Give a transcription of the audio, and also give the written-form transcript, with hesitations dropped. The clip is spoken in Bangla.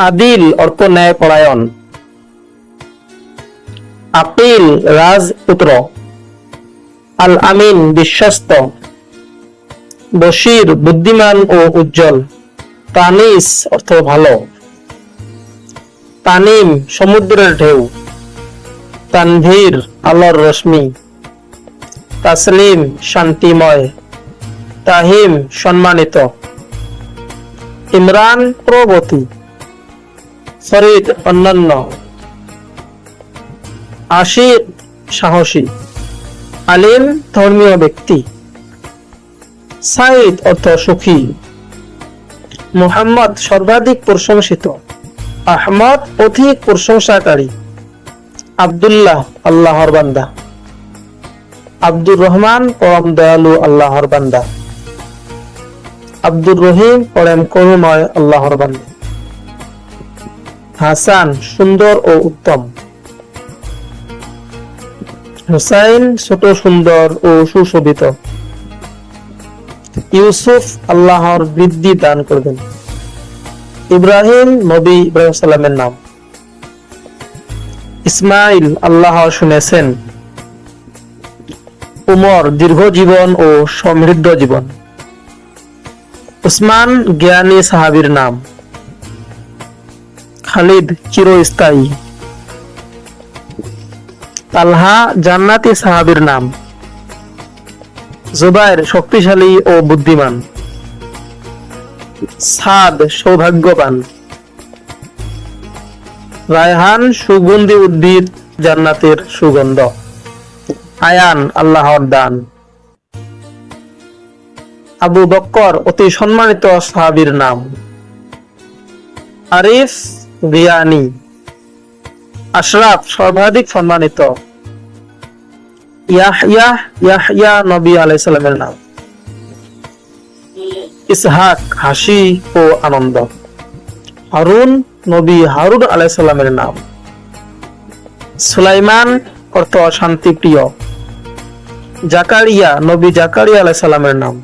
আদিল অর্থ ন্যায় পরায়ণ। আকিল রাজপুত্র। আল আমিন বিশ্বস্ত। বশির বুদ্ধিমান ও উজ্জ্বল। তানিস অর্থ ভালো। তানিম সমুদ্রের ঢেউ। তানভীর আলোর রশ্মি। তাসলিম শান্তিময়। তাহিম সম্মানিত। ইমরান প্রগতি। ফরিদ অন্যান্য। আশিক সাহসী। আলিম ধর্মীয় ব্যক্তি। সাইদ অর্থ সুখী। মুহাম্মদ সর্বাধিক প্রশংসিত। আহমদ অধিক প্রশংসাকারী। আব্দুল্লাহ আল্লাহর বান্দা। আব্দুর রহমান পরম দয়ালু আল্লাহর বান্দা। আব্দুর রহিম পরম করুণাময় আল্লাহর বান্দা। হাসান সুন্দর ও উত্তম। হুসাইন ছোট সুন্দর ও সুশোভিত। ইউসুফ আল্লাহর বৃদ্ধি দান করবেন। ইব্রাহিম নবী ইব্রাহিম সালামের নাম। ইসমাইল আল্লাহ শুনেছেন। উমর দীর্ঘ জীবন ও সমৃদ্ধ জীবন। উসমান জ্ঞানী সাহাবীর নাম। খালিদ চিরস্থায়ী। তালহা জান্নাতি সাহাবীর নাম। জুবাইর শক্তিশালী ও বুদ্ধিমান। সাদ সৌভাগ্যবান। রায়হান সুগন্ধি উদ্ভিদ, জান্নাতের সুগন্ধ। আয়ান আল্লাহর দান। আবু বক্কর অতি সম্মানিত সাহাবীর নাম। আরিফ রিয়ানি। আশরাফ সর্বাধিক সম্মানিত। ইয়াহইয়া নবী আলাইহিস সালামের নাম। ইসহাক হাসি ও আনন্দ। হারুন নবী হারুন আলাইহিস সালামের নাম। সুলাইমান অর্থ শান্তিপ্রিয়। জাকারিয়া নবী জাকারিয়া আলাইহিস সালামের নাম।